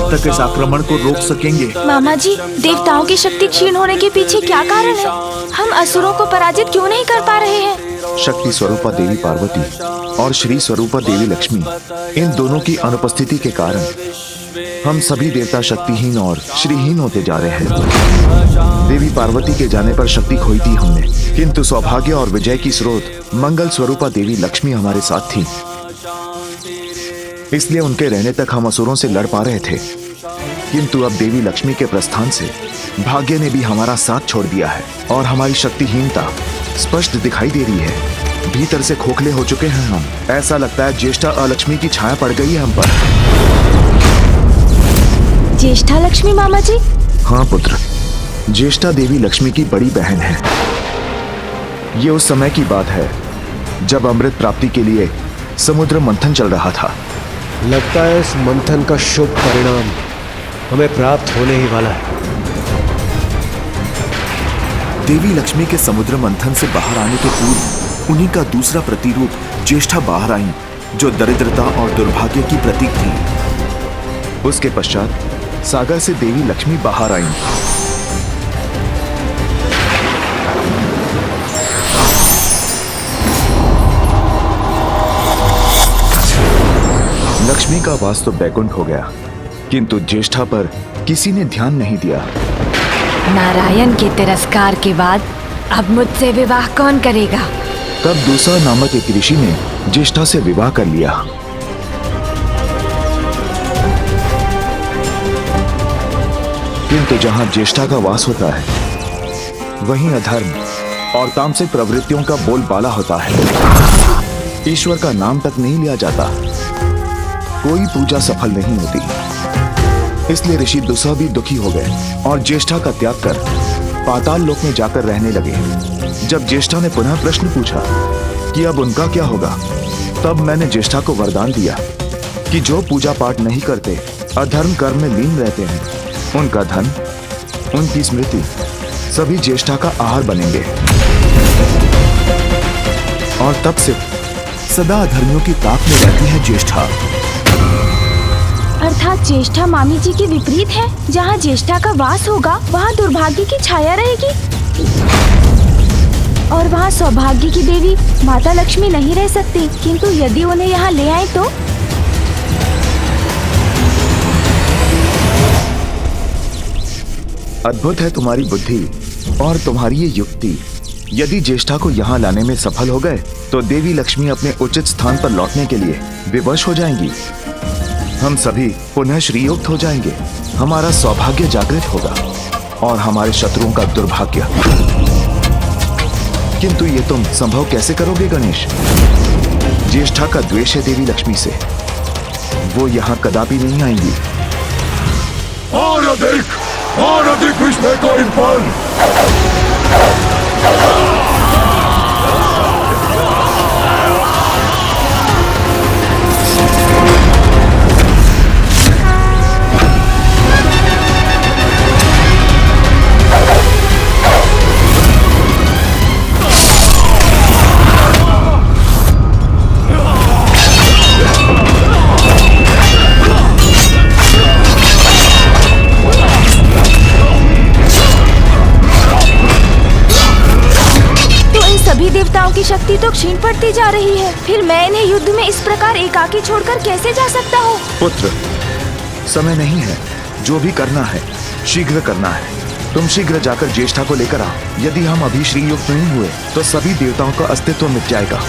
कब तक इस आक्रमण को रोक सकेंगे? मामा जी, देवताओं की शक्ति क्षीण होने के पीछे क्या कारण है? हम असुरों को पराजित क्यों नहीं कर पा रहे हैं? शक्ति स्वरूपा देवी पार्वती और श्री स्वरूपा देवी लक्ष्मी, इन दोनों की अनुपस्थिति के कारण हम सभी देवता शक्तिहीन और श्रीहीन होते जा रहे हैं। देवी पार्वती के जाने पर शक्ति खोई थी हमने, किंतु सौभाग्य और विजय की स्रोत मंगल स्वरूपा देवी लक्ष्मी हमारे साथ थी। इसलिए उनके रहने तक हम असुरों से लड़ पा रहे थे। किंतु अब देवी लक्ष्मी के प्रस्थान से भाग्य ने भी हमारा साथ छोड़ दिया है और हमारी शक्तिहीनता स्पष्ट दिखाई दे रही है। भीतर से खोखले हो चुके हैं हम। ऐसा लगता है ज्येष्ठा अलक्ष्मी की छाया पड़ गई है हम पर। ज्येष्ठा लक्ष्मी मामा जी? हाँ पुत्र, ज्येष्ठा देवी लक्ष्मी की बड़ी बहन है। ये उस समय की बात है जब अमृत प्राप्ति के लिए समुद्र मंथन चल रहा था। लगता है इस मंथन का शुभ परिणाम हमें प्राप्त होने ही वाला है। देवी लक्ष्मी के समुद्र मंथन से बाहर आने के पूर्व उन्हीं का दूसरा प्रतिरूप ज्येष्ठा बाहर आई, जो दरिद्रता और दुर्भाग्य की प्रतीक थी। उसके पश्चात सागर से देवी लक्ष्मी बाहर आई। लक्ष्मी का वास तो बैकुंठ हो गया, किंतु ज्येष्ठा पर किसी ने ध्यान नहीं दिया। नारायण के तिरस्कार के बाद अब मुझसे विवाह कौन करेगा? तब दूसरा नामक एक ऋषि ने ज्येष्ठा से विवाह कर लिया। किंतु जहां ज्येष्ठा का वास होता है, वहीं अधर्म और तामसिक प्रवृत्तियों का बोलबाला होता है। ईश्वर का नाम तक नहीं लिया जाता, कोई पूजा सफल नहीं होती। इसलिए ऋषि दुस्सह भी दुखी हो गए और ज्येष्ठा का त्याग कर पाताल लोक में जाकर रहने लगे। जब ज्येष्ठा ने पुनः प्रश्न पूछा कि अब उनका क्या होगा, तब मैंने ज्येष्ठा को वरदान दिया कि जो पूजा पाठ नहीं करते, अधर्म कर्म में लीन रहते हैं, उनका धन, उनकी स्मृति सभी ज्येष्ठा का आहार बनेंगे। और तब से सदा अधर्मियों की ताक में रहती है ज्येष्ठा। अर्थात ज्येष्ठा मामी जी के विपरीत है। जहाँ ज्येष्ठा का वास होगा, वहाँ दुर्भाग्य की छाया रहेगी और वहाँ सौभाग्य की देवी माता लक्ष्मी नहीं रह सकती। किंतु यदि उन्हें यहाँ ले आए तो? अद्भुत है तुम्हारी बुद्धि और तुम्हारी ये युक्ति। यदि ज्येष्ठा को यहाँ लाने में सफल हो गए, तो देवी लक्ष्मी अपने उचित स्थान पर लौटने के लिए विवश हो जाएंगी। हम सभी पुनः श्रीयुक्त हो जाएंगे। हमारा सौभाग्य जागृत होगा और हमारे शत्रुओं का दुर्भाग्य। किंतु ये तुम संभव कैसे करोगे गणेश? ज्येष्ठा का द्वेष है देवी लक्ष्मी से, वो यहाँ कदापि नहीं आएंगी। और अधिक विस्मय को इन पर। देवताओं की शक्ति तो क्षीण पड़ती जा रही है। फिर मैं इन्हें युद्ध में इस प्रकार एकाकी छोड़कर कैसे जा सकता हूँ? पुत्र, समय नहीं है। जो भी करना है शीघ्र करना है। तुम शीघ्र जाकर ज्येष्ठा को लेकर आओ। यदि हम अभी श्रीयुक्त नहीं हुए तो सभी देवताओं का अस्तित्व मिट जाएगा।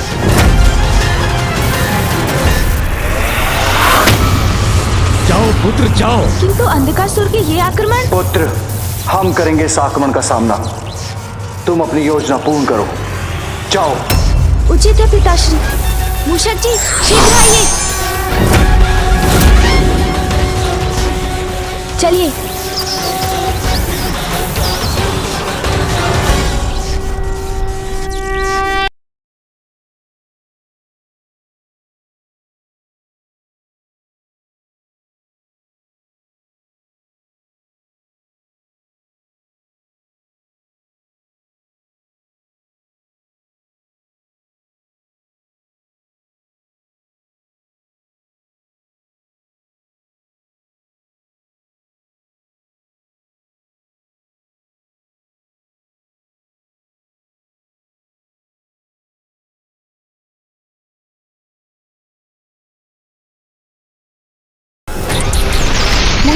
जाओ पुत्र जाओ। किंतु अंधकासुर के ये आक्रमण? पुत्र, हम करेंगे इस आक्रमण का सामना। तुम अपनी योजना पूर्ण करो। जाओ। उचित है पिताश्री। मूषक जी, शीघ्र आइए। चलिए।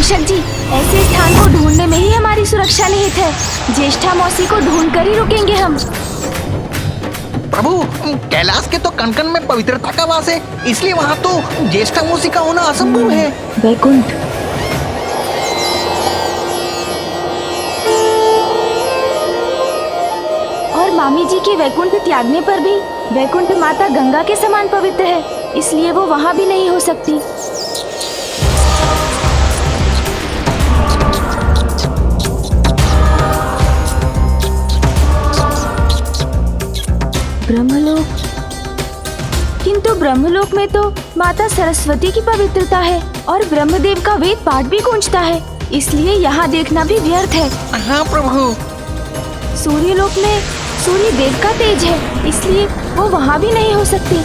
मूषक जी, ऐसे स्थान को ढूंढने में ही हमारी सुरक्षा निहित है। ज्येष्ठा मौसी को ढूंढ कर ही रुकेंगे हम। प्रभु, कैलाश के तो कण-कण में पवित्रता का वास है, इसलिए वहाँ तो ज्येष्ठा मौसी का होना असंभव है। वैकुंठ। और मामी जी के वैकुंठ त्यागने पर भी वैकुंठ माता गंगा के समान पवित्र है, इसलिए वो वहाँ भी नहीं हो सकती। ब्रह्मलोक, किंतु ब्रह्मलोक में तो माता सरस्वती की पवित्रता है और ब्रह्मदेव का वेद पाठ भी गूंजता है, इसलिए यहाँ देखना भी व्यर्थ है। हाँ प्रभु। सूर्यलोक में सूर्य देव का तेज है, इसलिए वो वहाँ भी नहीं हो सकती।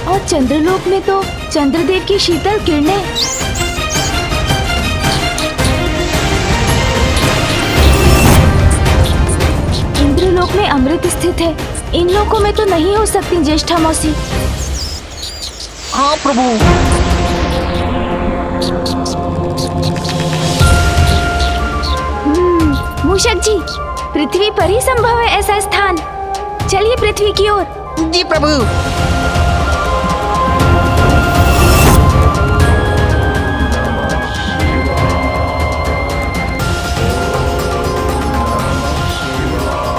और चंद्रलोक में तो चंद्रदेव की शीतल किरणें। इंद्रलोक में अमृत स्थित है, इन लोकों में तो नहीं हो सकती ज्येष्ठा मौसी। हाँ प्रभु। मूषक जी, पृथ्वी पर ही संभव है ऐसा स्थान। चलिए पृथ्वी की ओर। जी प्रभु।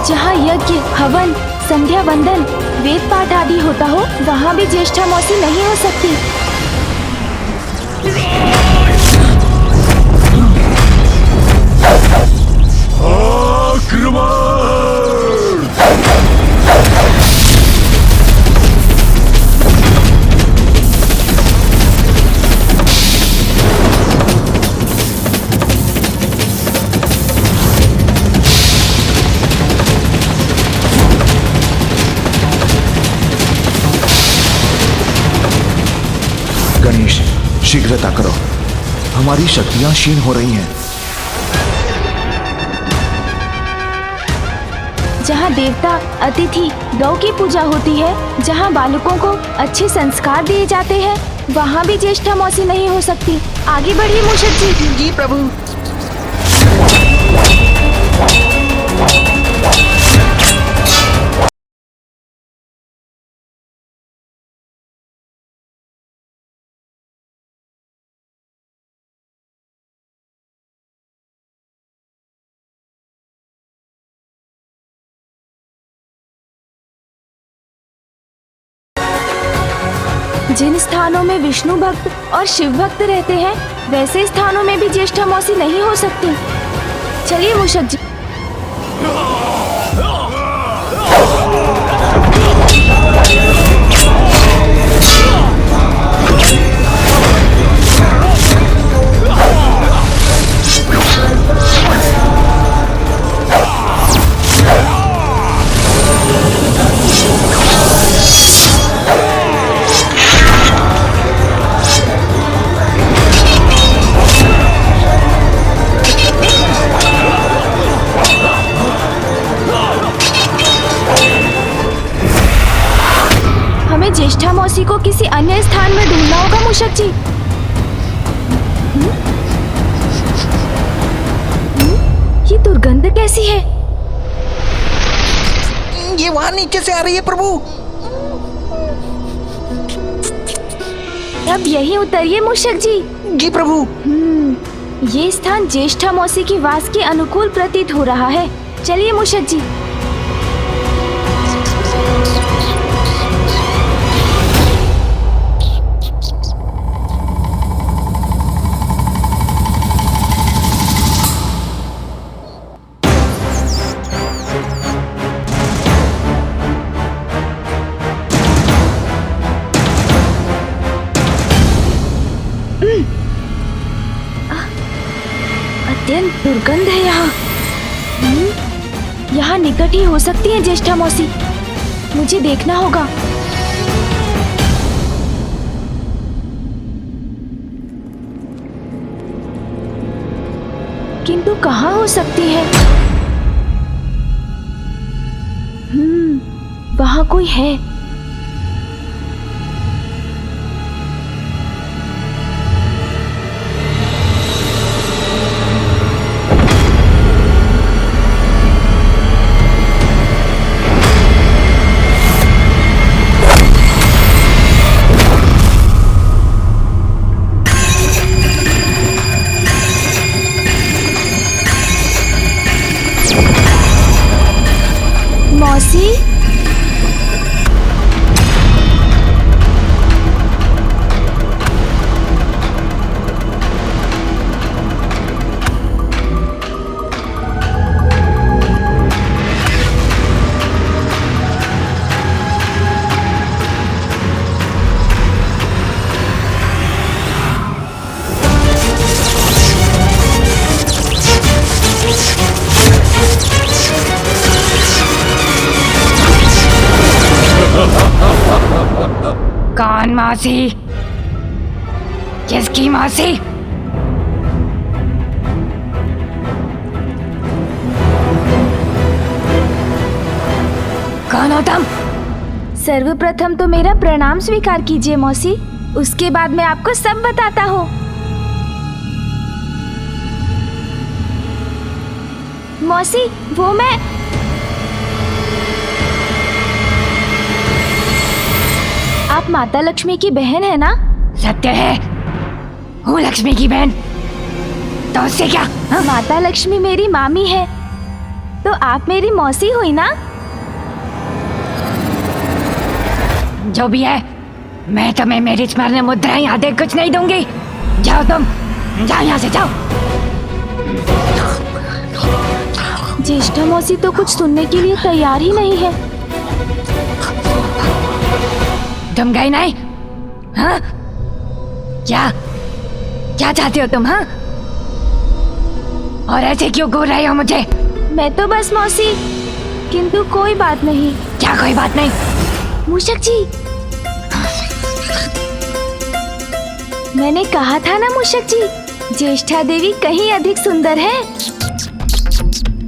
जहाँ यज्ञ, हवन, संध्या वंदन, वेद पाठ आदि होता हो, वहाँ भी ज्येष्ठा मौसी नहीं हो सकती। गणेश, शीघ्रता करो, हमारी शक्तियां क्षीण हो रही हैं। जहाँ देवता, अतिथि, गौ की पूजा होती है, जहाँ बालकों को अच्छे संस्कार दिए जाते हैं, वहाँ भी ज्येष्ठा मौसी नहीं हो सकती। आगे बढ़िए मूषक जी। जी प्रभु। जिन स्थानों में विष्णु भक्त और शिव भक्त रहते हैं, वैसे स्थानों में भी ज्येष्ठा मौसी नहीं हो सकती। चलिए मूषक जी। ज्येष्ठा मौसी को किसी अन्य स्थान में ढूंढना होगा मूषक जी। ये दुर्गंध कैसी है? ये वहाँ नीचे से आ रही है प्रभु। अब यहीं उतरिए मूषक जी। जी प्रभु। ये स्थान ज्येष्ठा मौसी की वास के अनुकूल प्रतीत हो रहा है। चलिए मूषक जी। अत्यंत दुर्गंध है यहाँ। यहाँ निकट ही हो सकती है ज्येष्ठा मौसी। मुझे देखना होगा। किंतु कहाँ हो सकती है? वहाँ कोई है। कौन मौसी? किसकी मौसी? कौन हो तुम? सर्वप्रथम तो मेरा प्रणाम स्वीकार कीजिए मौसी, उसके बाद मैं आपको सब बताता हूँ। मौसी, वो मैं आप माता लक्ष्मी की बहन है ना? सत्य है, हूँ लक्ष्मी की बहन। तो उससे क्या? हाँ? माता लक्ष्मी मेरी मामी है, तो आप मेरी मौसी हुई ना? जो भी है, मैं तुम्हें मेरी स्मरण मुद्राएं आदि कुछ नहीं दूंगी। जाओ तुम, जाओ यहाँ से, जाओ। ज्येष्ठा मौसी तो कुछ सुनने के लिए तैयार ही नहीं है। तुम गई नहीं? हाँ? क्या क्या चाहते हो तुम? हाँ? और ऐसे क्यों घूर रहे हो मुझे? मैं तो बस मौसी, किंतु कोई बात नहीं। क्या कोई बात नहीं? मूषक जी, मैंने कहा था ना मूषक जी, ज्येष्ठा देवी कहीं अधिक सुंदर है।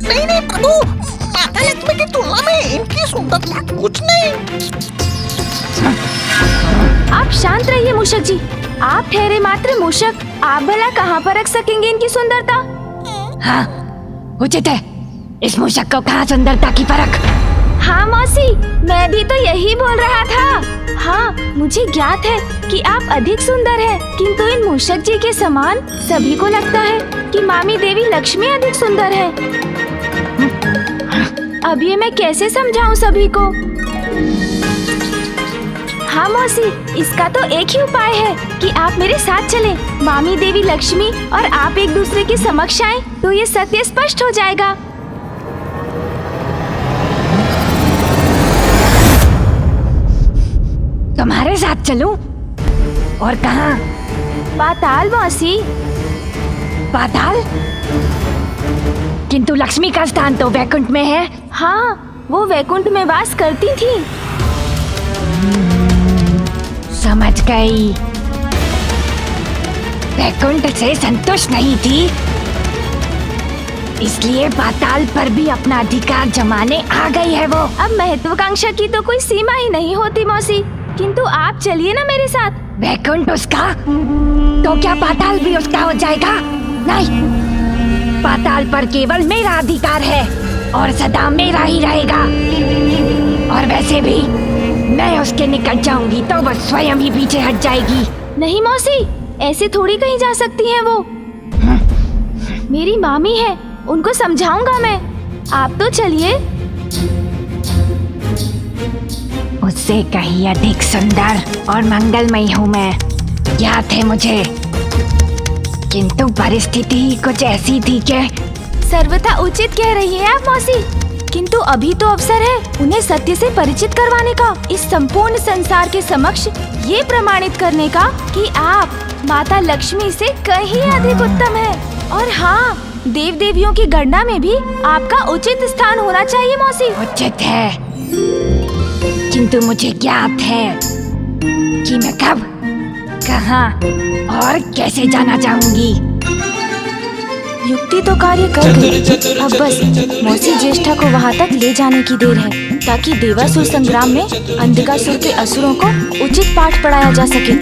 नहीं नहीं प्रभु, माता लक्ष्मी की तुलना में इनकी सुंदरता कुछ नहीं। आप शांत रहिए मूषक जी, आप ठहरे मात्र मूषक, आप भला कहाँ पर रख सकेंगे इनकी सुंदरता? हाँ, उचित है। इस मूषक को कहाँ सुंदरता की परख? हाँ मौसी, मैं भी तो यही बोल रहा था। हाँ, मुझे ज्ञात है कि आप अधिक सुंदर हैं, किंतु इन मूषक जी के समान सभी को लगता है कि मामी देवी लक्ष्मी अधिक सुंदर है। अब ये मैं कैसे समझाऊं सभी को? हाँ मौसी, इसका तो एक ही उपाय है कि आप मेरे साथ चलें। मामी देवी लक्ष्मी और आप एक दूसरे के समक्ष आएं, तो ये सत्य स्पष्ट हो जाएगा। तुम्हारे साथ चलूं? और कहाँ? पाताल मौसी। पाताल? किंतु लक्ष्मी का स्थान तो वैकुंठ में है। हाँ, वो वैकुंठ में वास करती थी। समझ गई, वैकुंठ से संतुष्ट नहीं थी, इसलिए पाताल पर भी अपना अधिकार जमाने आ गई है वो। अब महत्वाकांक्षा की तो कोई सीमा ही नहीं होती मौसी, किंतु आप चलिए ना मेरे साथ। वैकुंठ उसका, तो क्या पाताल भी उसका हो जाएगा? नहीं, पाताल पर केवल मेरा अधिकार है और सदा मेरा ही रहेगा। और वैसे भी मैं उसके निकट जाऊंगी तो वो स्वयं ही पीछे हट जाएगी। नहीं मौसी, ऐसे थोड़ी कहीं जा सकती हैं वो। मेरी मामी है, उनको समझाऊंगा मैं। आप तो चलिए। उससे कहीं अधिक सुंदर और मंगलमयी हूँ मैं, ज्ञात है मुझे, किंतु परिस्थिति कुछ ऐसी थी कि सर्वथा उचित कह रही है आप मौसी, किंतु अभी तो अवसर है उन्हें सत्य से परिचित करवाने का, इस संपूर्ण संसार के समक्ष ये प्रमाणित करने का कि आप माता लक्ष्मी से कहीं अधिक उत्तम है। और हाँ, देव देवियों की गणना में भी आपका उचित स्थान होना चाहिए मौसी। उचित है, किंतु मुझे ज्ञात है कि मैं कब, कहाँ और कैसे जाना चाहूंगी। युक्ति तो कार्य कर गई, अब बस मौसी ज्येष्ठा को वहाँ तक ले जाने की देर है, ताकि देवासुर संग्राम में अंधकासुर के असुरों को उचित पाठ पढ़ाया जा सके।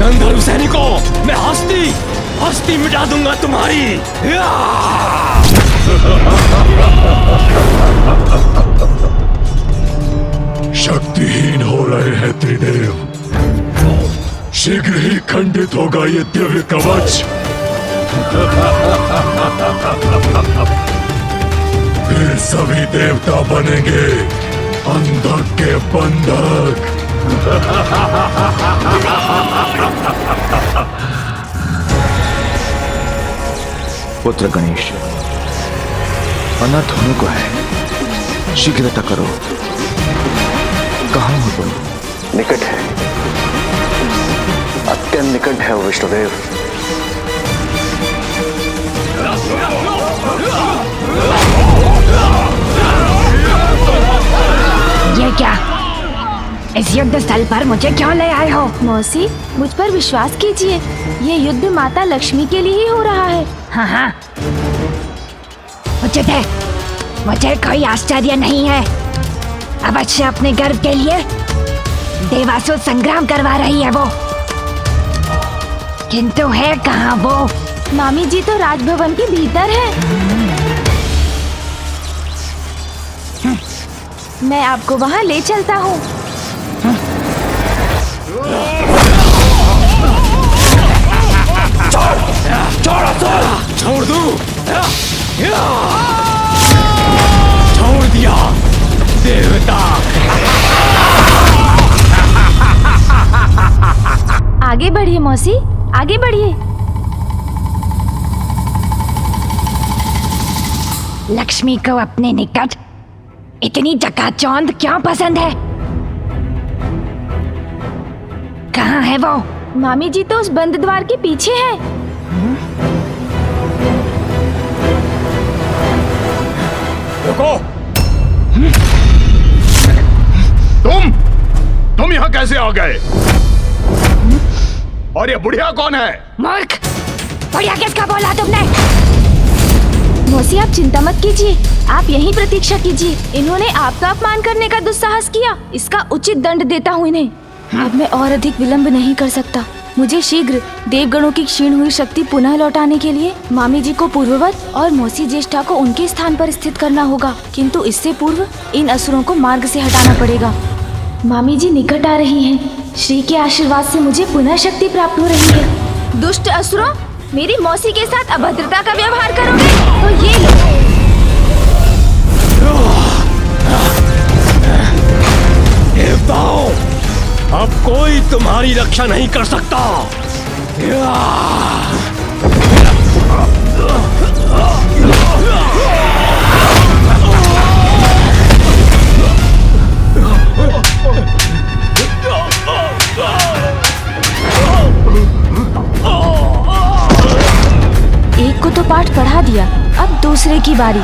गंधर्व सैनिकों, मैं हस्ती मिटा दूंगा तुम्हारी। शक्तिहीन हो रहे हैं त्रिदेव, शीघ्र ही खंडित होगा ये दिव्य कवच। फिर सभी देवता बनेंगे अंधक के बंधक। पुत्र गणेश, अनर्थ होने को है, शीघ्रता करो। कहाँ हो तुम? निकट है, अत्यंत निकट है विष्णुदेव। ये क्या? इस युद्ध स्थल पर मुझे क्यों ले आए हो? मौसी, मुझ पर विश्वास कीजिए, ये युद्ध माता लक्ष्मी के लिए ही हो रहा है। हाँ हाँ, उचित है। मुझे कोई आश्चर्य नहीं है। अवश्य अपने गर्व के लिए देवासुर संग्राम करवा रही है वो। किंतु है कहाँ वो? मामी जी तो राजभवन के भीतर है। मैं आपको वहाँ ले चलता हूँ। छोड़ दूं? छोड़ दिया देवता। आगे बढ़िए मौसी, आगे बढ़िए। लक्ष्मी को अपने निकट इतनी चकाचौंध क्यों पसंद है? कहाँ है वो? मामी जी तो उस बंद द्वार के पीछे है। रुको। तुम यहाँ कैसे आ गए? और ये बुढ़िया कौन है? मूर्ख! बुढ़िया किसका बोला तुमने? मौसी आप चिंता मत कीजिए, आप यहीं प्रतीक्षा कीजिए। इन्होंने आपका अपमान करने का दुस्साहस किया, इसका उचित दंड देता हूँ इन्हें। अब मैं और अधिक विलंब नहीं कर सकता। मुझे शीघ्र देवगणों की क्षीण हुई शक्ति पुनः लौटाने के लिए मामी जी को पूर्ववत और मौसी ज्येष्ठा को उनके स्थान पर स्थित करना होगा। किंतु इससे पूर्व इन असुरों को मार्ग से हटाना पड़ेगा। मामी जी निकट आ रही हैं। श्री के आशीर्वाद से मुझे पुनः शक्ति प्राप्त हो रही है। दुष्ट असुरों, मेरी मौसी के साथ अभद्रता का व्यवहार करोगे तो ये लो। देवताओं, अब कोई तुम्हारी रक्षा नहीं कर सकता। एक को तो पाठ पढ़ा दिया, अब दूसरे की बारी।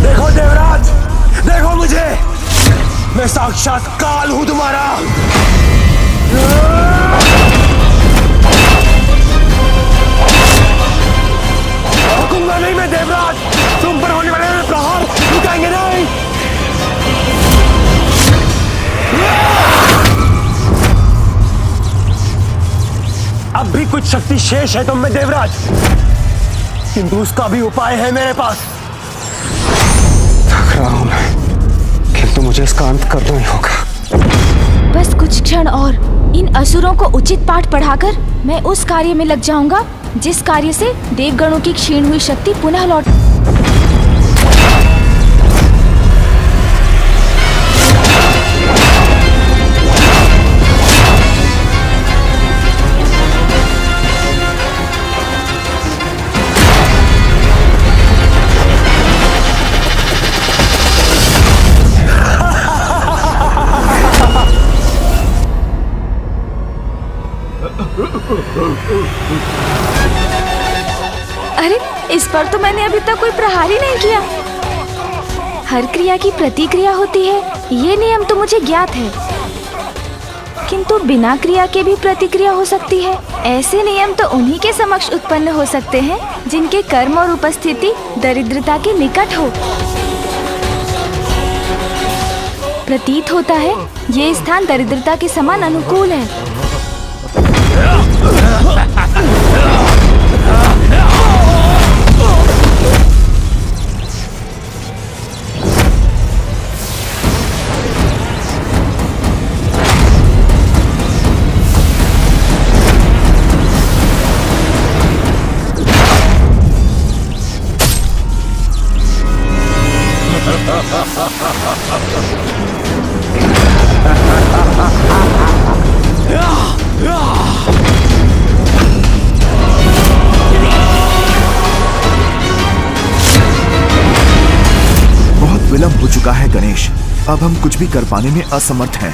देखो देवराज, देखो मुझे, मैं साक्षात काल हूं तुम्हारा। रुकूंगा नहीं मैं देवराज, तुम पर होने वाले प्रहार रुकेंगे नहीं। अब भी कुछ शक्ति शेष है तुम में देवराज, किंतु उसका भी उपाय है मेरे पास। थक रहा हूं मैं, किंतु मुझे इसका अंत करना ही होगा। बस कुछ क्षण और, इन असुरों को उचित पाठ पढ़ाकर मैं उस कार्य में लग जाऊंगा जिस कार्य से देवगणों की क्षीण हुई शक्ति पुनः लौट। अरे, इस पर तो मैंने अभी तक कोई प्रहार ही नहीं किया। हर क्रिया की प्रतिक्रिया होती है, ये नियम तो मुझे ज्ञात है, किंतु बिना क्रिया के भी प्रतिक्रिया हो सकती है। ऐसे नियम तो उन्हीं के समक्ष उत्पन्न हो सकते हैं जिनके कर्म और उपस्थिति दरिद्रता के निकट हो। प्रतीत होता है ये स्थान दरिद्रता के समान अनुकूल है। बहुत विलंब हो चुका चुका है गणेश। अब हम कुछ भी कर पाने में असमर्थ हैं।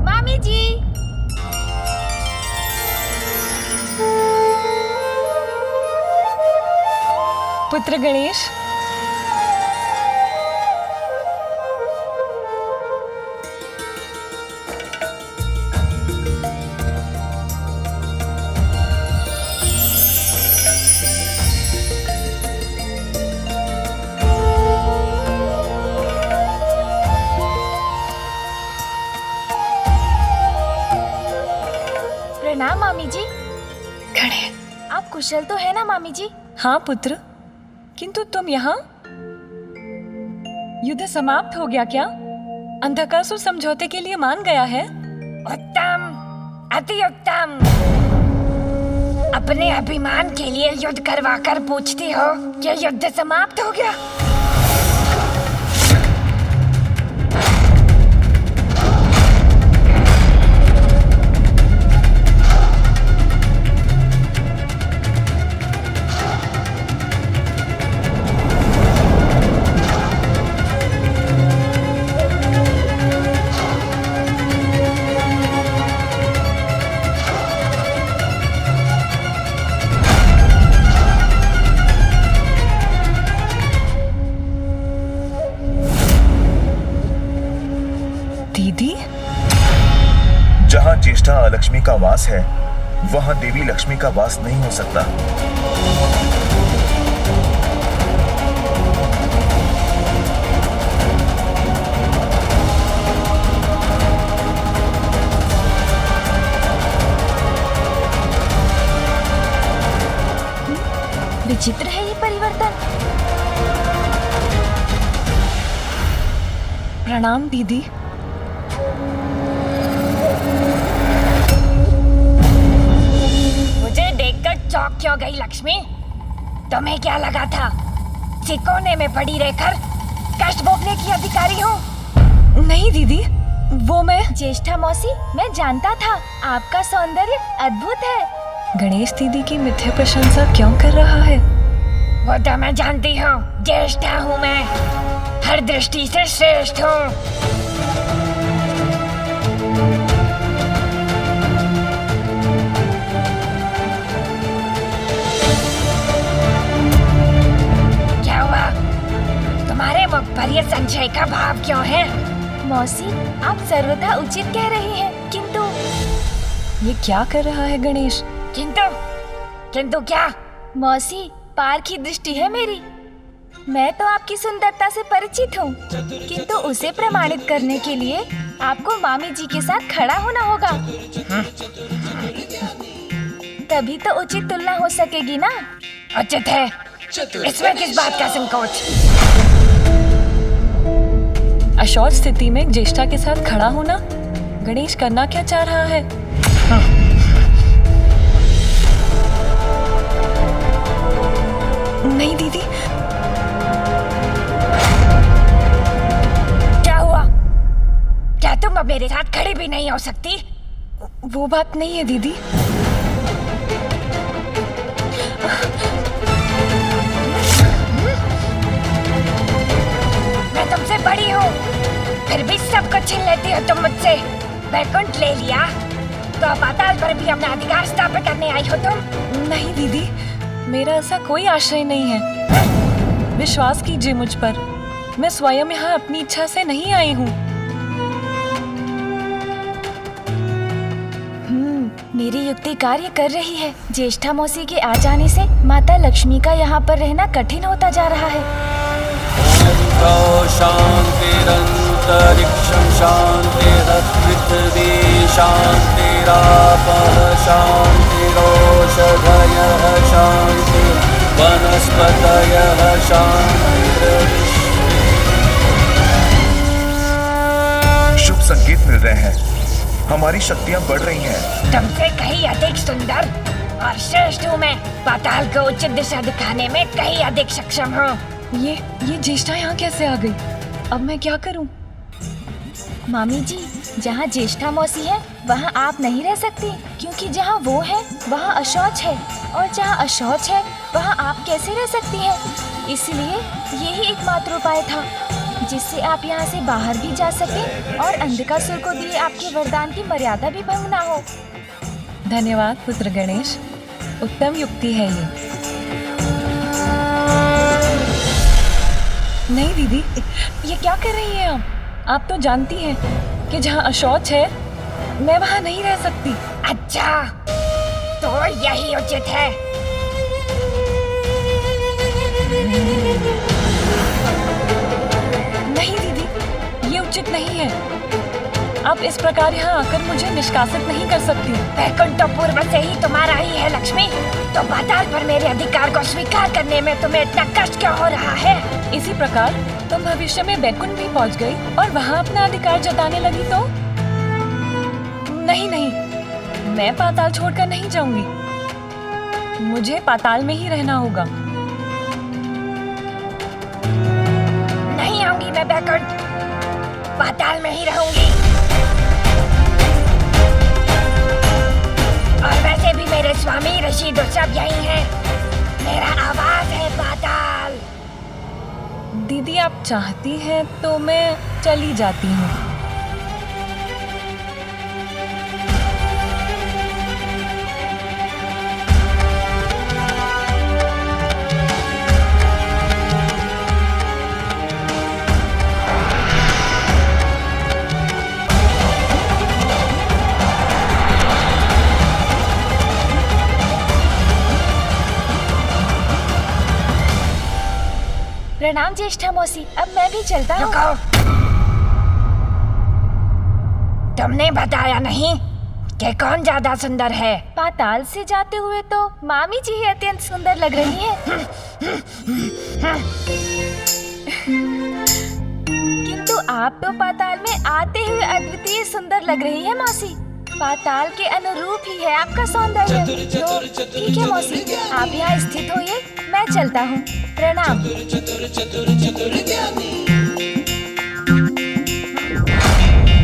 मामी जी, पुत्र गणेश, प्रणाम मामी जी। गणेश। आप कुशल तो है ना मामी जी? हाँ पुत्र, किंतु तुम यहाँ? युद्ध समाप्त हो गया क्या? अंधकासुर समझौते के लिए मान गया है? उत्तम, अति उत्तम। अपने अभिमान के लिए युद्ध करवा कर पूछती हो कि युद्ध समाप्त हो गया? दीदी, जहाँ ज्येष्ठा लक्ष्मी का वास है, वहाँ देवी लक्ष्मी का वास नहीं हो सकता। विचित्र है ये परिवर्तन। प्रणाम दीदी। मुझे देखकर चौंक क्यों गई लक्ष्मी? तुम्हें क्या लगा था सिकोने में पड़ी रहकर कष्ट भोगने की अधिकारी हूँ? नहीं दीदी, वो मैं। ज्येष्ठा मौसी, मैं जानता था आपका सौंदर्य अद्भुत है। गणेश दीदी की मिथ्या प्रशंसा क्यों कर रहा है? वो तो मैं जानती हूँ, ज्येष्ठा हूँ मैं, हर दृष्टि से श्रेष्ठ हूँ। क्या हुआ? तुम्हारे मुख पर ये संशय का भाव क्यों है? मौसी, आप सर्वथा उचित कह रही हैं, किंतु ये क्या कर रहा है गणेश? किंतु क्या? मौसी, पार की दृष्टि है मेरी। मैं तो आपकी सुंदरता से परिचित हूँ, किंतु उसे प्रमाणित करने के लिए आपको मामी जी के साथ खड़ा होना होगा। तभी तो उचित तुलना हो सकेगी ना। उचित है, इसमें किस बात का संकोच? अशौच स्थिति में ज्येष्ठा के साथ खड़ा होना गणेश करना क्या चाह रहा है? नहीं दीदी। क्या हुआ? क्या तुम अब मेरे साथ खड़ी भी नहीं हो सकती? वो बात नहीं है दीदी। मैं तुमसे बड़ी हूँ, फिर भी सब कुछ छीन लेती हो तुम मुझसे। वैकुंठ ले लिया तो पाताल पर भी अपना अधिकार स्थापित करने आई हो तुम? नहीं दीदी, मेरा ऐसा कोई आशय नहीं है। विश्वास कीजिए मुझ पर, मैं स्वयं यहाँ अपनी इच्छा से नहीं आई हूँ। मेरी युक्ति कार्य कर रही है। ज्येष्ठा मौसी के आ जाने से माता लक्ष्मी का यहाँ पर रहना कठिन होता जा रहा है। शान्तिरन्तरिक्षं शान्तिरपृथिवी शान्तिरापः शान्तिरोषधयः शान्ति वनस्पतयः शान्तिर्विश्वे। शुभ संकेत मिल रहे हैं, हमारी शक्तियाँ बढ़ रही हैं। तुमसे कहीं अधिक सुंदर और श्रेष्ठ हूँ मैं। पाताल को उचित दिशा दिखाने में कहीं अधिक सक्षम हूँ। ये ज्येष्ठा यहाँ कैसे आ गई? अब मैं क्या करूँ? मामी जी, जहाँ ज्येष्ठा मौसी है वहाँ आप नहीं रह सकती, क्योंकि जहाँ वो है वहाँ अशौच है, और जहाँ अशौच है वहाँ आप कैसे रह सकती हैं? इसलिए यही एकमात्र उपाय था जिससे आप यहाँ से बाहर भी जा सके और अंधकासुर को दिए आपके वरदान की मर्यादा भी भंग ना हो। धन्यवाद पुत्र गणेश, उत्तम युक्ति है ये। नहीं दीदी, ये क्या कर रही हैं आप तो जानती हैं कि जहाँ अशौच है मैं वहाँ नहीं रह सकती। अच्छा, तो यही उचित है। नहीं दीदी, ये उचित नहीं है। आप इस प्रकार यहाँ आकर मुझे निष्कासित नहीं कर सकती। वैकुंठ तो पूर्व से ही तुम्हारा ही है लक्ष्मी, तो पाताल पर मेरे अधिकार को स्वीकार करने में तुम्हें इतना कष्ट क्यों हो रहा है? इसी प्रकार तुम भविष्य में वैकुंठ भी पहुँच गई और वहाँ अपना अधिकार जताने लगी तो? नहीं नहीं, मैं पाताल छोड़कर नहीं जाऊंगी। मुझे पाताल में ही रहना होगा। नहीं आऊंगी मैं वैकुंठ, पाताल में ही रहूंगी। और वैसे भी मेरे स्वामी ऋषि सब यही हैं। मेरा आवाज है पाताल। दीदी आप चाहती हैं तो मैं चली जाती हूँ। प्रणाम ज्येष्ठा मौसी, अब मैं भी चलता हूँ। रुको, तुमने बताया नहीं कि कौन ज्यादा सुंदर है? पाताल से जाते हुए तो मामी जी ही अत्यंत सुंदर लग रही हैं। किंतु आप तो पाताल में आते हुए अद्वितीय सुंदर लग रही है मौसी। पाताल के अनुरूप ही है आपका सौंदर्य। तो ठीक है मौसी, आप यहाँ स्थित होइए, मैं चलता हूँ। प्रणाम।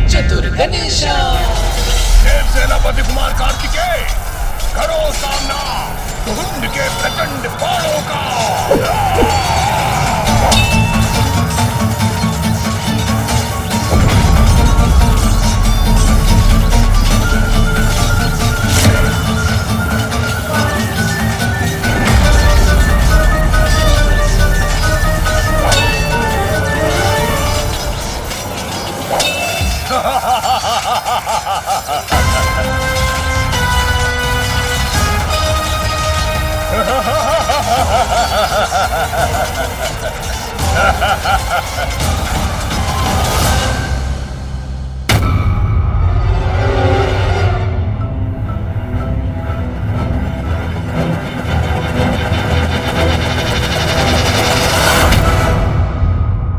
चतुर गणेशा। देव सेनापति कुमार कार्तिकेय, करो सामना तुहुंड के प्रचंड बाणों का।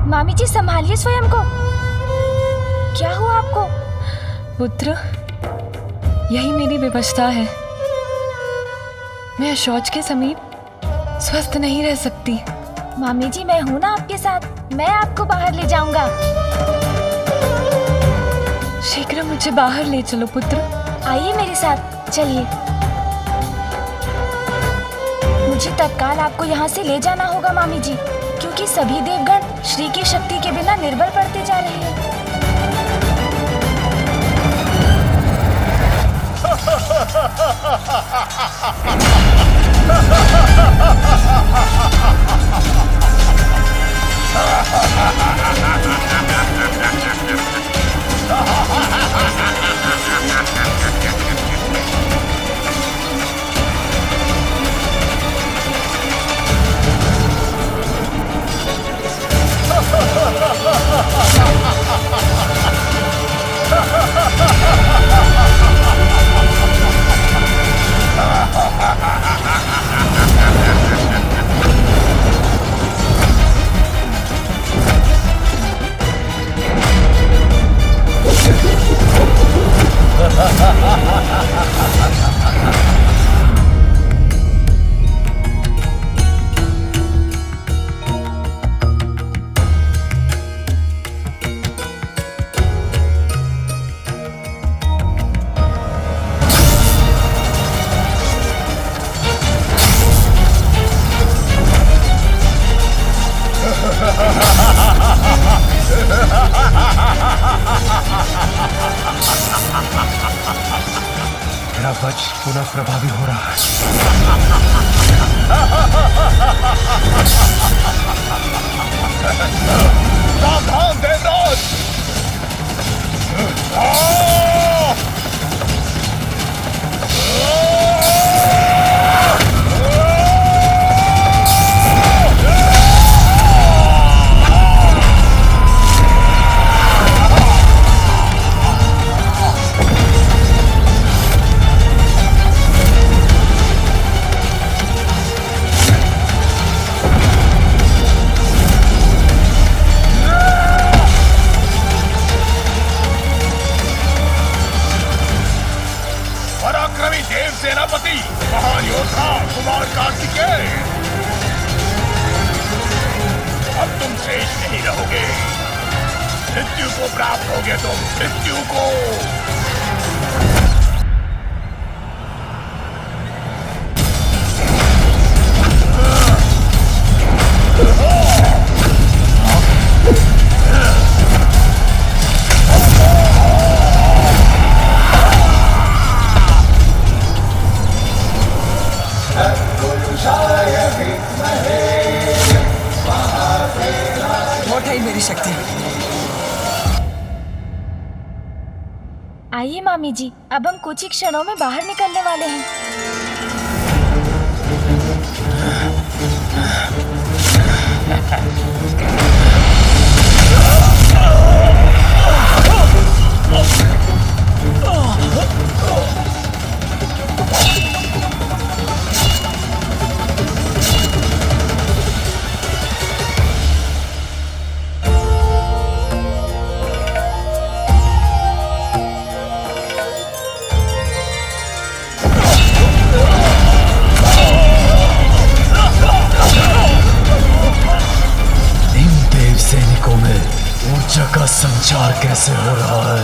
मामी जी संभालिए स्वयं को। क्या हुआ आपको? पुत्र, यही मेरी विवशता है। मैं शौच के समीप स्वस्थ नहीं रह सकती। मामी जी, मैं हूँ ना आपके साथ, मैं आपको बाहर ले जाऊंगा। शीघ्र मुझे बाहर ले चलो पुत्र। आइए मेरे साथ, चलिए। मुझे तत्काल आपको यहाँ से ले जाना होगा मामी जी, क्योंकि सभी देवगण श्री की शक्ति के बिना निर्बल पड़ते जा रहे हैं। वज्र पुनः प्रभावी हो रहा है। सावधान देवराज! पराक्रमी देव सेनापति महान योद्धा कुमार कार्तिकेय, अब तुम शेष नहीं रहोगे। मृत्यु को प्राप्त होगे तुम, मृत्यु को। लौट आई मेरी शक्ति। आइए मामी जी, अब हम कुछ ही क्षणों में बाहर निकलने वाले हैं। ऊर्जा का संचार कैसे हो रहा है?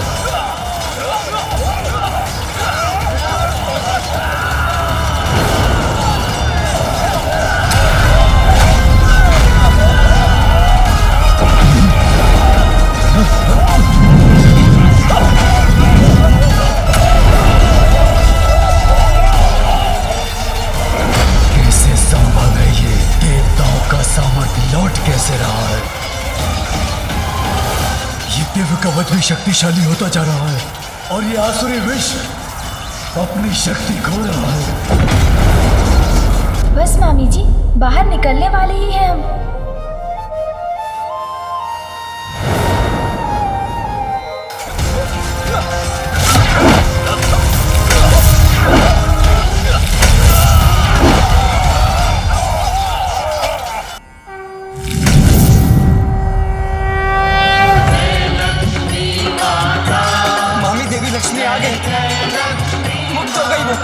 कैसे संभव है ये? देवताओं का सामर्थ्य लौट कैसे रहा है? ये दिव्य कवच भी शक्तिशाली होता जा रहा है और ये आसुरी विश्व अपनी शक्ति खो रहा है। बस मामी जी, बाहर निकलने वाले ही हैं हम। लक्ष्मी आ गई, मुक्त हो गई वो।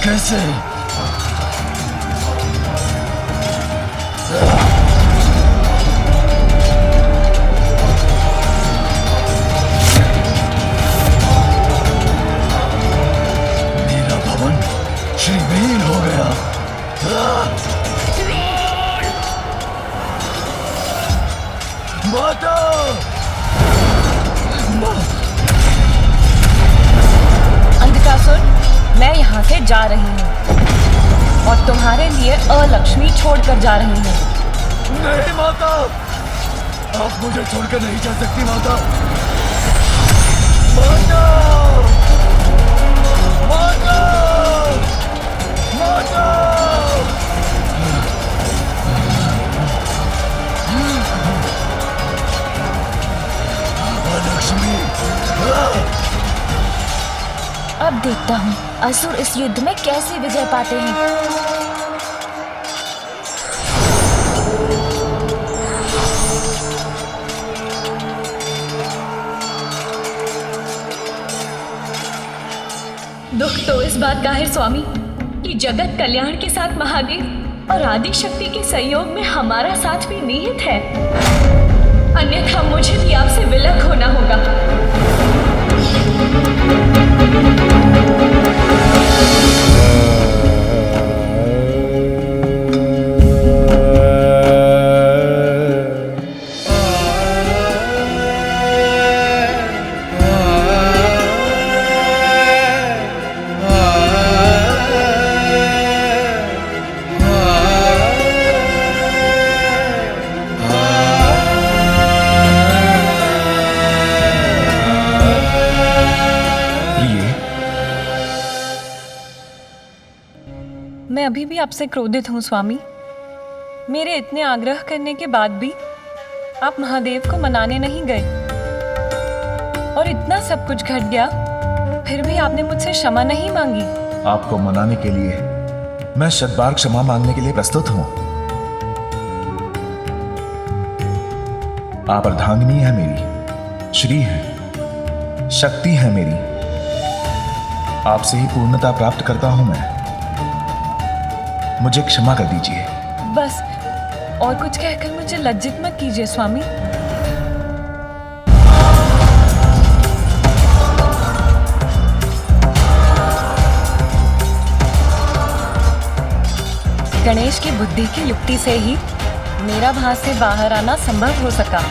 कैसे? मेरा भवन श्रीविहीन हो गया। माता! अंधकासुर, मैं यहाँ से जा रही हूँ और तुम्हारे लिए अलक्ष्मी छोड़कर जा रही हूँ। नहीं माता, आप मुझे छोड़कर नहीं जा सकती माता। माता! माता! माता! अलक्ष्मी! अब देखता हूँ असुर इस युद्ध में कैसे विजय पाते हैं। दुख तो इस बात का है स्वामी कि जगत कल्याण के साथ महादेव और आदि शक्ति के सहयोग में हमारा साथ भी निहित है, अन्यथा मुझे भी आपसे विलग होना होगा। मैं अभी भी आपसे क्रोधित हूँ स्वामी। मेरे इतने आग्रह करने के बाद भी आप महादेव को मनाने नहीं गए और इतना सब कुछ घट गया, फिर भी आपने मुझसे क्षमा नहीं मांगी। आपको मनाने के लिए मैं शतबार क्षमा मांगने के लिए प्रस्तुत हूं। आप अर्धांगिनी है मेरी, श्री है, शक्ति है मेरी। आपसे ही पूर्णता प्राप्त करता हूं मैं, मुझे क्षमा कर दीजिए। बस और कुछ कहकर मुझे लज्जित मत कीजिए स्वामी। गणेश की बुद्धि की युक्ति से ही मेरा भास से बाहर आना संभव हो सका।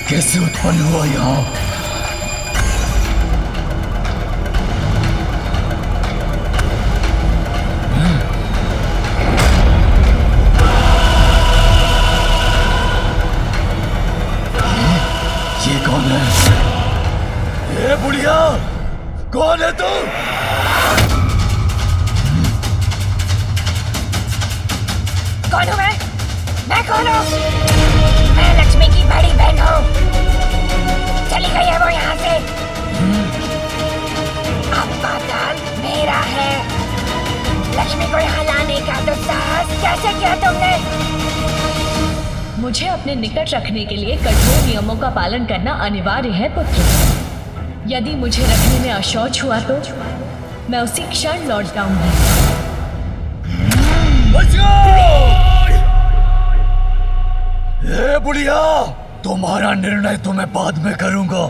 कैसे उत्पन्न हुआ यहाँ? ये कौन है? ये बुढ़िया कौन है तू? कौन हूँ मैं कौन हूँ? मैं लक्ष्मी की बड़ी बहन हूँ। चली गई है वो यहाँ से। अब पाताल मेरा है। लक्ष्मी को यहाँ लाने का दुस्साहस कैसे किया तुमने? मुझे अपने निकट रखने के लिए कठोर नियमों का पालन करना अनिवार्य है पुत्र। यदि मुझे रखने में अशौच हुआ तो मैं उसी क्षण लौट जाऊंगी। ए बुढ़िया, तुम्हारा निर्णय तो मैं बाद में करूंगा।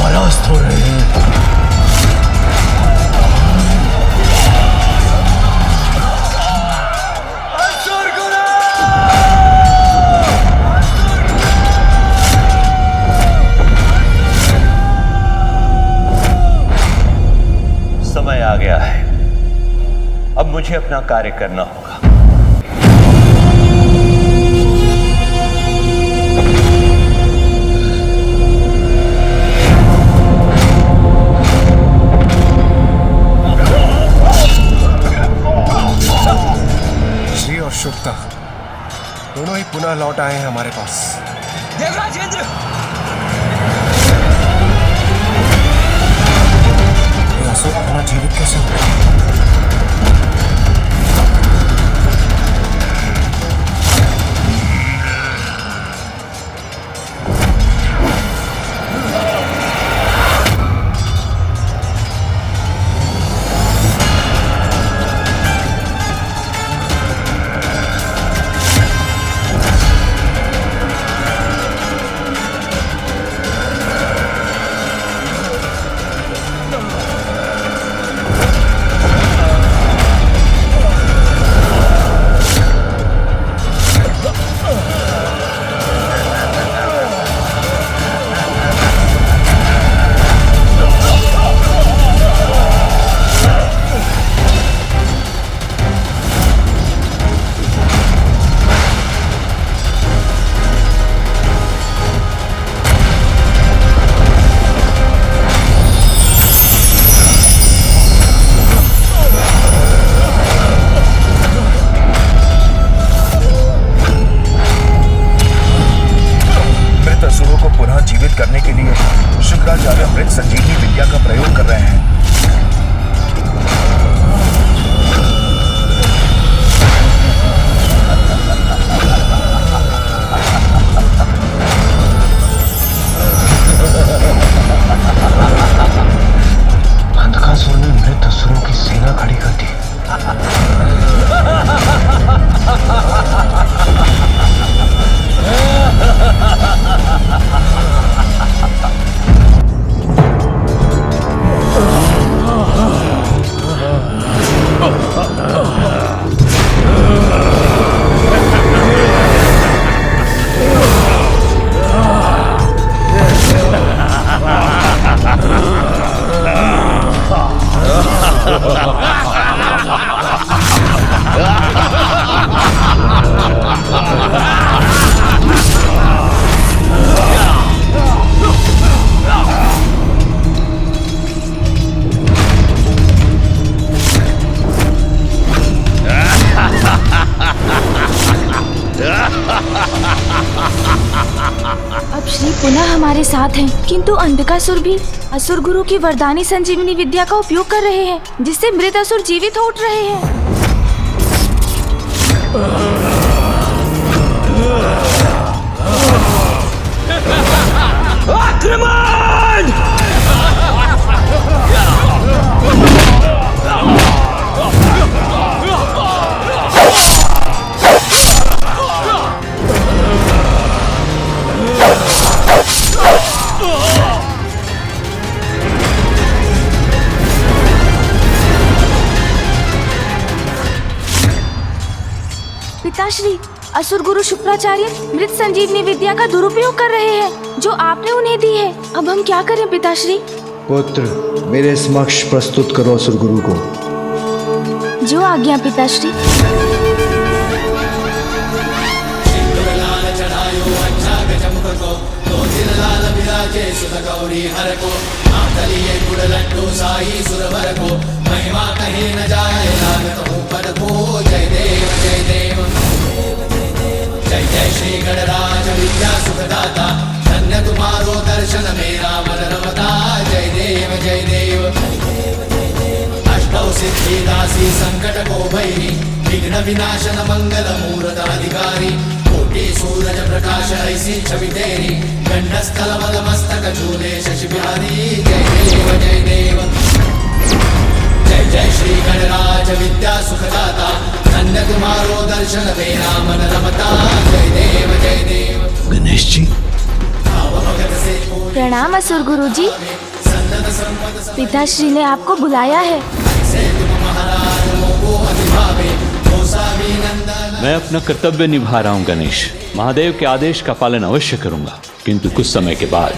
परास्त हो रहे हैं। समय आ गया है, अब मुझे अपना कार्य करना होगा। शुभता दोनों ही पुनः लौट आए हैं हमारे पास। देवराज इंद्र, ये असुर अपना जीवित कैसे हुआ? को पुनः जीवित करने के लिए शुक्राचार्य मृत संजीवनी विद्या का प्रयोग कर रहे हैं। अंधकासुर ने मृत असुरों की सेना खड़ी कर दी। अब श्री पुनः हमारे साथ हैं, किंतु अंधकासुर भी असुर गुरु की वरदानी संजीवनी विद्या का उपयोग कर रहे हैं, जिससे मृत असुर जीवित हो उठ रहे हैं। आक्रमण! पिताश्री, असुर गुरु शुक्राचार्य मृत संजीवनी विद्या का दुरुपयोग कर रहे हैं, जो आपने उन्हें दी है। अब हम क्या करें पिताश्री? पुत्र, मेरे समक्ष प्रस्तुत करो असुर गुरु को। जो आज्ञा पिताश्री। महिमा कहीं न जाए लागत हो पद को। जय देव जय देव जय जय श्री गणराज विद्या सुखदाता। धन्य तुम्हारो दर्शन मेरा मन रमता। जय देव जय देव अष्टौ सिद्धि दासी संकट को भैरी। विघ्न विनाशन मंगल मूर्त अधिकारी। कोटि सूरज प्रकाश ऐसी छवि तेरी। गंडस्थल मद मस्तक झूले शशि बिहारी। जय देव जय देव जय जय श्री गणराज विद्या सुखदाता। धन्य तुम्हारो दर्शन मेरा मन रमता। जय देव जय देव। गणेश जी, प्रणाम असुर गुरु जी। पिताश्री ने आपको बुलाया है। मैं अपना कर्तव्य निभा रहा हूँ गणेश। महादेव के आदेश का पालन अवश्य करूंगा, किंतु कुछ समय के बाद।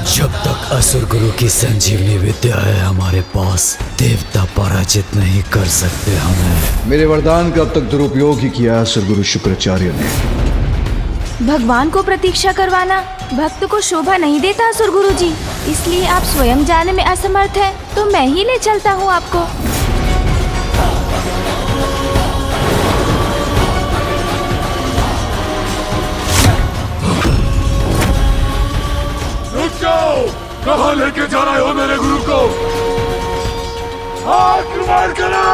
जब तक असुर गुरु की संजीवनी विद्या है हमारे पास, देवता पराजित नहीं कर सकते हमें। मेरे वरदान का अब तक दुरुपयोग ही किया असुर गुरु शुक्राचार्य ने। भगवान को प्रतीक्षा करवाना भक्त को शोभा नहीं देता असुर गुरु जी। इसलिए आप स्वयं जाने में असमर्थ हैं, तो मैं ही ले चलता हूँ आपको। कहाँ लेके जा रहे हो मेरे गुरु को? आक्रमण करो!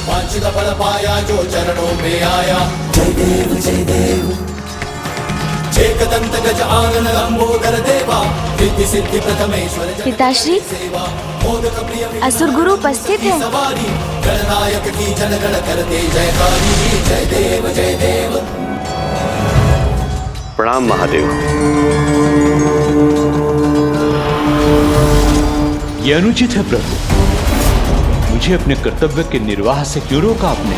वांछित फल पाया जो चरणों में आया। जय देव जय देव एकदंत गज आनन लंबोदर देवा। रिद्धि सिद्धि प्रथमेश्वर पिताश्री, असुर गुरु उपस्थित हैं। गणनायक की जनगण करते जयकारी। जय देव जय देव। प्रणाम महादेव। ये अनुचित है प्रभु। मुझे अपने कर्तव्य के निर्वाह से क्यों रोका आपने?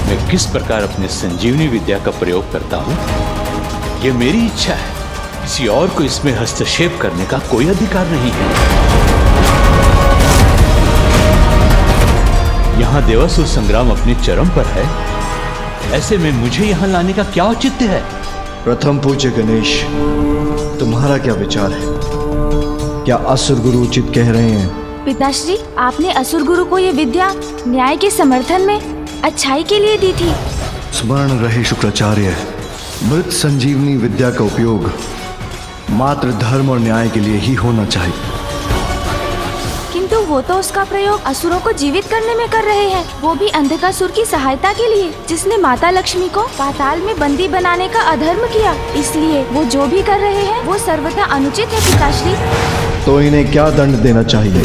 मैं किस प्रकार अपने संजीवनी विद्या का प्रयोग करता हूं, यह मेरी इच्छा है। किसी और को इसमें हस्तक्षेप करने का कोई अधिकार नहीं है। यहां देवासुर संग्राम अपने चरम पर है, ऐसे में मुझे यहां लाने का क्या औचित्य है? प्रथम पूज्य गणेश, तुम्हारा क्या विचार है? क्या असुर गुरु उचित कह रहे हैं? पिताश्री, आपने असुर गुरु को ये विद्या न्याय के समर्थन में अच्छाई के लिए दी थी। स्मरण रहे शुक्राचार्य, मृत संजीवनी विद्या का उपयोग मात्र धर्म और न्याय के लिए ही होना चाहिए। किंतु वो तो उसका प्रयोग असुरों को जीवित करने में कर रहे हैं, वो भी अंधकासुर की सहायता के लिए, जिसने माता लक्ष्मी को पाताल में बंदी बनाने का अधर्म किया। इसलिए वो जो भी कर रहे हैं वो सर्वथा अनुचित है पिताश्री। तो इन्हें क्या दंड देना चाहिए?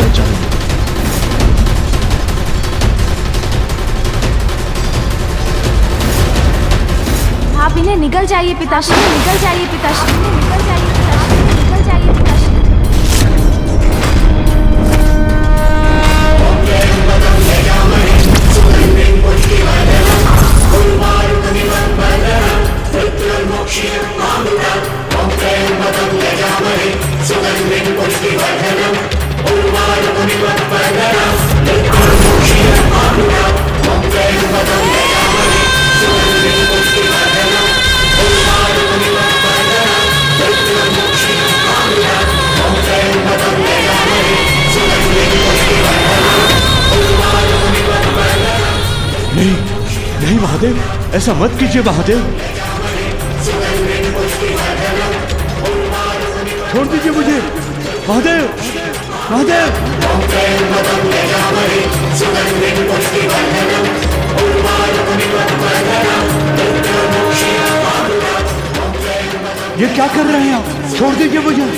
आप इन्हें निकल जाइए पिताश्री, निकल जाइए पिताश्री, निकल जाइए पिताश्री, निकल जाइए पिताश्री। नहीं नहीं महादेव, ऐसा मत कीजिए महादेव, छोड़ दीजिए मुझे महादेव, महादेव। ये क्या कर रहे हैं आप? छोड़ दीजिए मुझे।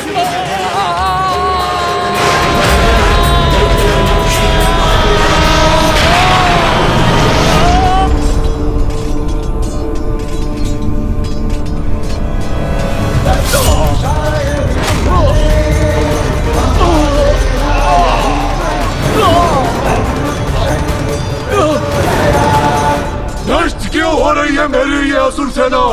नष्ट क्यों हो रही है मेरी ये असुर सेना?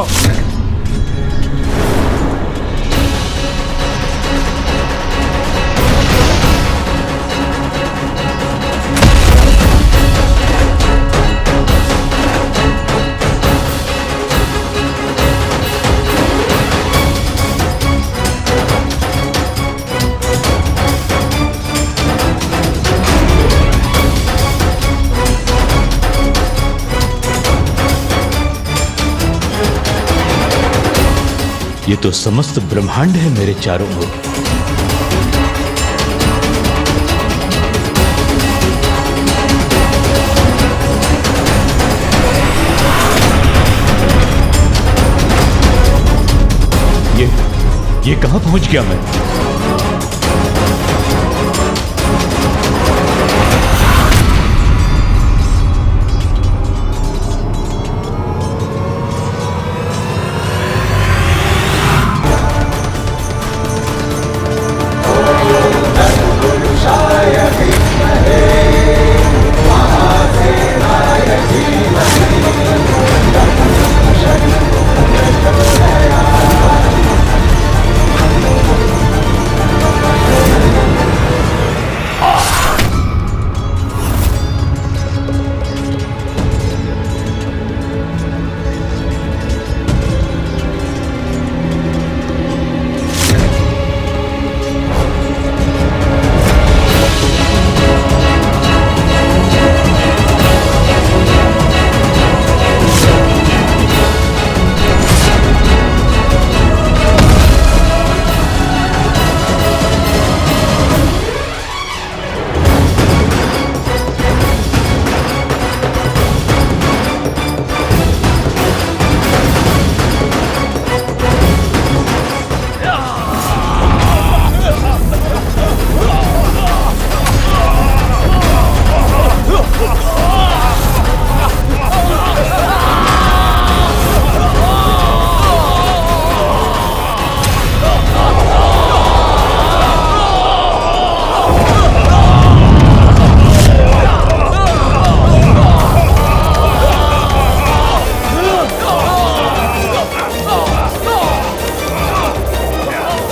ये तो समस्त ब्रह्मांड है मेरे चारों ओर। ये कहां पहुंच गया मैं?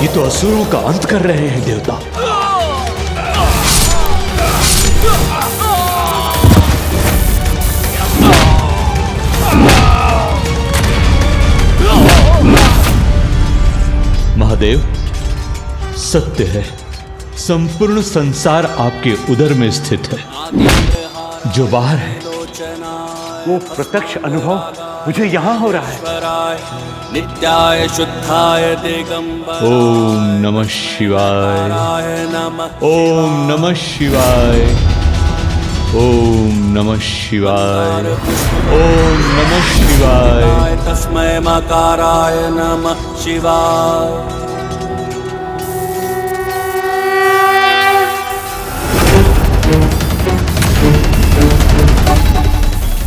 ये तो असुरों का अंत कर रहे हैं देवता। महादेव, सत्य है, संपूर्ण संसार आपके उदर में स्थित है। जो बाहर है वो प्रत्यक्ष अनुभव मुझे यहाँ हो रहा है। नित्याय शुद्धाय दिगंबर ओम नमः शिवाय, ओम नमः शिवाय, ओम नमः शिवाय, ओम नमः शिवाय, तस्मै मकाराय नमः शिवाय।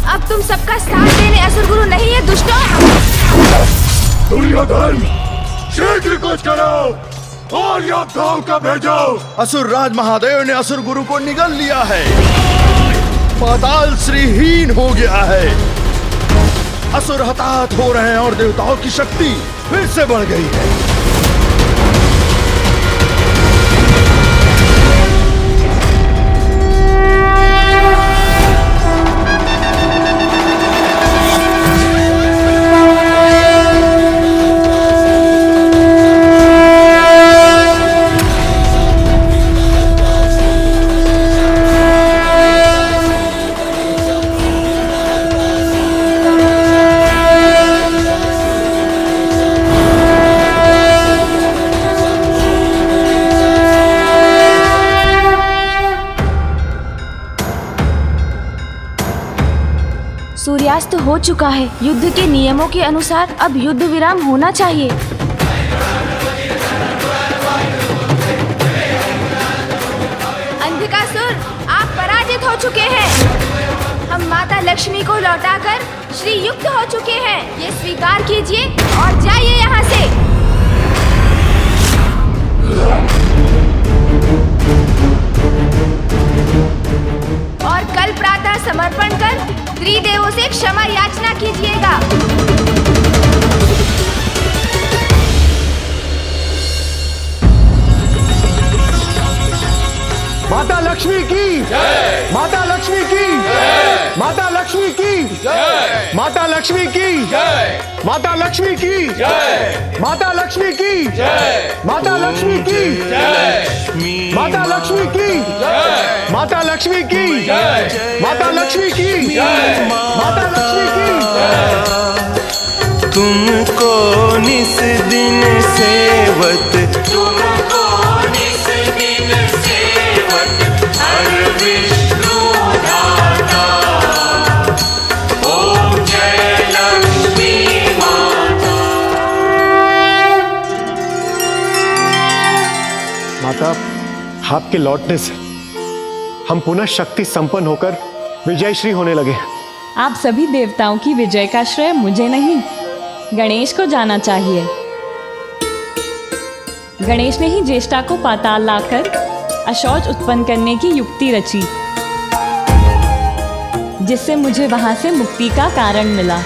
अब तुम सबका साथ देने असुर गुरु नहीं है दुष्टों। दुर्योधन, शीघ्र कुछ करो और योद्धाओं का भेजो। असुर राज महादेव ने असुर गुरु को निगल लिया है। पाताल श्रीहीन हो गया है। असुर हताहत हो रहे हैं और देवताओं की शक्ति फिर से बढ़ गई है। सूर्यास्त हो चुका है। युद्ध के नियमों के अनुसार अब युद्ध विराम होना चाहिए। अंधकासुर, आप पराजित हो चुके हैं। हम माता लक्ष्मी को लौटाकर श्री युक्त हो चुके हैं। ये स्वीकार कीजिए और जाइए यहाँ से। और कल प्रातः समर्पण कर त्रिदेवों से क्षमा याचना कीजिएगा। माता लक्ष्मी की जय, माता लक्ष्मी की जय, माता लक्ष्मी की जय, माता लक्ष्मी की जय, माता लक्ष्मी की जय, माता लक्ष्मी की जय, माता लक्ष्मी की जय, माता लक्ष्मी की जय, माता लक्ष्मी की जय, माता लक्ष्मी की जय, माता लक्ष्मी की जय। तुमको निस दिन सेवत, तुमको निस दिन सेवत, हर विष्णु दाता। ओम जय लक्ष्मी माता। माता, आपके लौटने से हम पुनः शक्ति संपन्न होकर विजयश्री होने लगे। आप सभी देवताओं की विजय का श्रेय मुझे नहीं, गणेश को जाना चाहिए। गणेश ने ही ज्येष्ठा को पाताल लाकर अशौच उत्पन्न करने की युक्ति रची, जिससे मुझे वहां से मुक्ति का कारण मिला।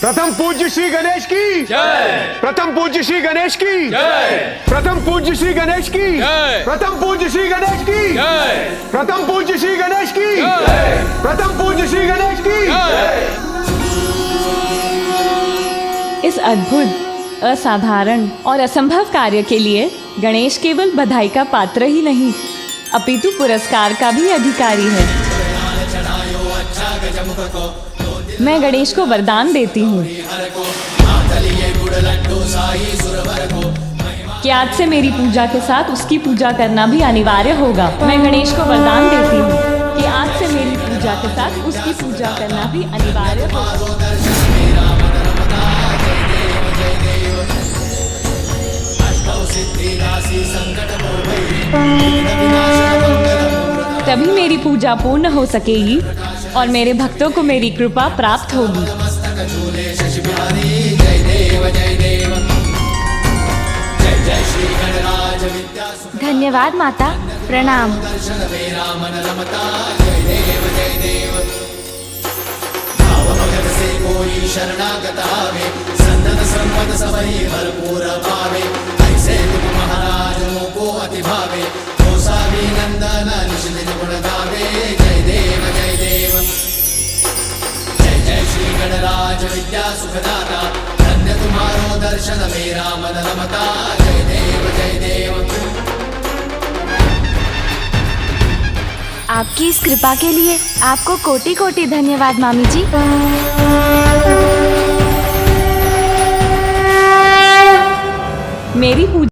प्रथम पूज्य श्री गणेश की जय, प्रथम पूज्य श्री गणेश की जय, प्रथम पूज्य श्री गणेश की जय, प्रथम पूज्य श्री गणेश की जय, प्रथम पूज्य श्री गणेश की जय, प्रथम पूज्य श्री गणेश की जय। इस अद्भुत, असाधारण और असंभव कार्य के लिए गणेश केवल बधाई का पात्र ही नहीं, अपितु पुरस्कार का भी अधिकारी है। मैं गणेश को वरदान देती हूँ कि आज से मेरी पूजा के साथ उसकी पूजा करना भी अनिवार्य होगा। मैं गणेश को वरदान देती हूँ कि आज से मेरी पूजा के साथ उसकी पूजा करना भी अनिवार्य होगा। तभी मेरी पूजा पूर्ण हो सकेगी और मेरे भक्तों को मेरी कृपा प्राप्त होगी। धन्यवाद माता, प्रणाम। शरणागत आवे, सन्नत संपद सबही भरपूर पावे। ऐसे तुम महाराज को अति भावे, नंदन निश दिन गुण गावे। जय देव जय देव, जय जय श्री गणराज विद्या सुखदाता। धन्य तुम्हारो दर्शन मेरा मन रमता जय देव जय देव। आपकी इस कृपा के लिए आपको कोटि कोटि धन्यवाद मामी जी। मेरी पूजा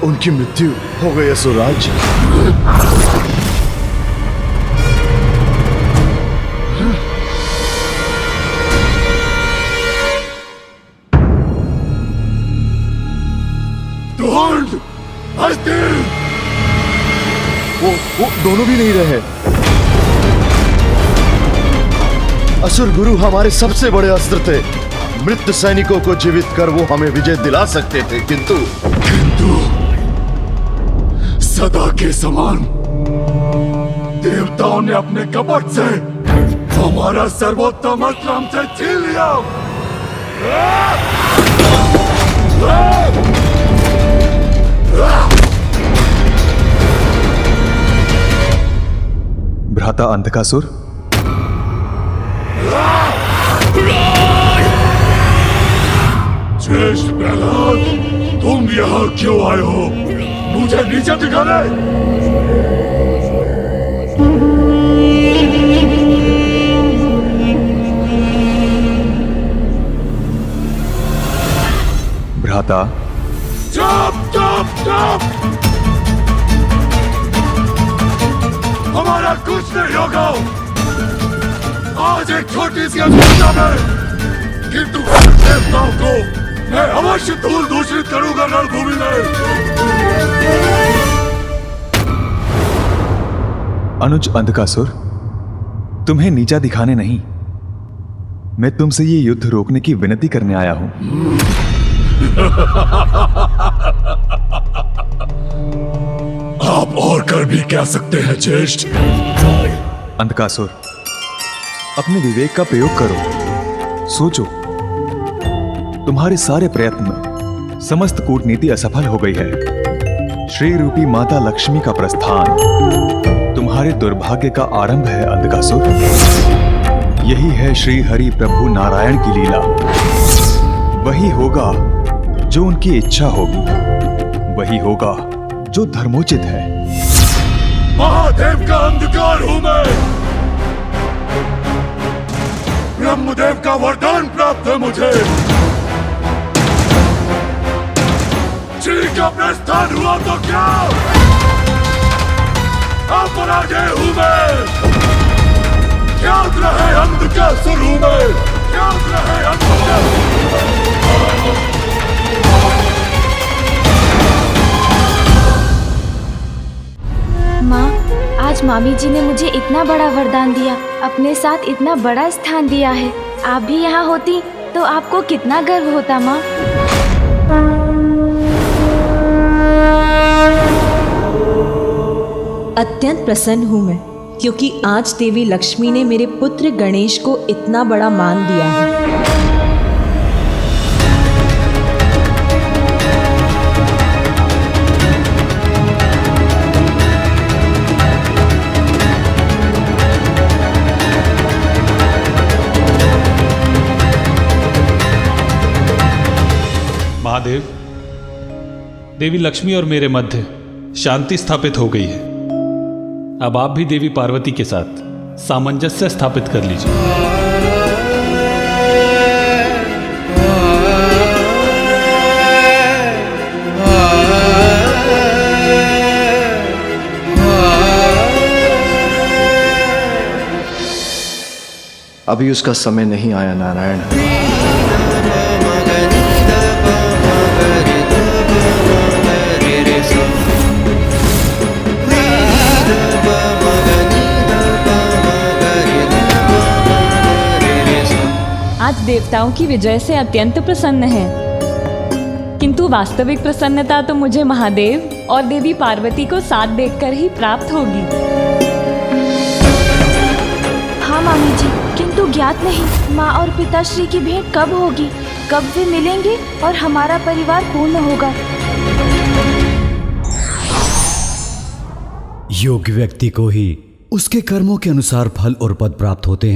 उनकी मृत्यु हो गई असुरराज। वो दोनों भी नहीं रहे। असुर गुरु हमारे सबसे बड़े अस्त्र थे। मृत सैनिकों को जीवित कर वो हमें विजय दिला सकते थे, किंतु सदा के समान देवताओं ने अपने कपट से हमारा सर्वोत्तम अस्त्र हमसे छीन लिया। भ्राता अंधकासुर, श्रेष्ठ प्रहलाद, तुम यहाँ क्यों आए हो? मुझे नीचे दिखाने। भ्राता, चुप चुप चुप, हमारा कुछ नहीं होगा। आज एक छोटी सी अवस्था में, किंतु देवताओं को मैं अवश्य धूल दूषित करूंगा रणभूमि में। अनुज अंधकासुर, तुम्हें नीचा दिखाने नहीं, मैं तुमसे ये युद्ध रोकने की विनती करने आया हूं। आप और कर भी कह सकते हैं ज्येष्ठ। अंधकासुर, अपने विवेक का प्रयोग करो, सोचो। तुम्हारे सारे प्रयत्न, समस्त कूटनीति असफल हो गई है। श्री रूपी माता लक्ष्मी का प्रस्थान तुम्हारे दुर्भाग्य का आरंभ है अंधकासुर। यही है श्री हरि प्रभु नारायण की लीला। वही होगा जो उनकी इच्छा होगी, वही होगा जो धर्मोचित है। महादेव का अंधकार हूं मैं। ब्रह्मदेव का वरदान प्राप्त है मुझे। श्री का प्रस्थान हुआ तो क्या, अब पराजय हूं मैं। याद रहे अंत का शुरू में, याद रहे अंत का माँ, आज मामी जी ने मुझे इतना बड़ा वरदान दिया, अपने साथ इतना बड़ा स्थान दिया है। आप भी यहाँ होती तो आपको कितना गर्व होता माँ। अत्यंत प्रसन्न हूँ मैं, क्योंकि आज देवी लक्ष्मी ने मेरे पुत्र गणेश को इतना बड़ा मान दिया है। महादेव, देवी लक्ष्मी और मेरे मध्य शांति स्थापित हो गई है। अब आप भी देवी पार्वती के साथ सामंजस्य स्थापित कर लीजिए। अभी उसका समय नहीं आया नारायण। आज देवताओं की विजय से अत्यंत प्रसन्न है, किंतु वास्तविक प्रसन्नता तो मुझे महादेव और देवी पार्वती को साथ देखकर ही प्राप्त होगी। हाँ मामी जी, किंतु ज्ञात नहीं माँ और पिताश्री की भेंट कब होगी, कब वे मिलेंगे और हमारा परिवार पूर्ण होगा। योग्य व्यक्ति को ही उसके कर्मों के अनुसार फल और पद प्राप्त होते हैं।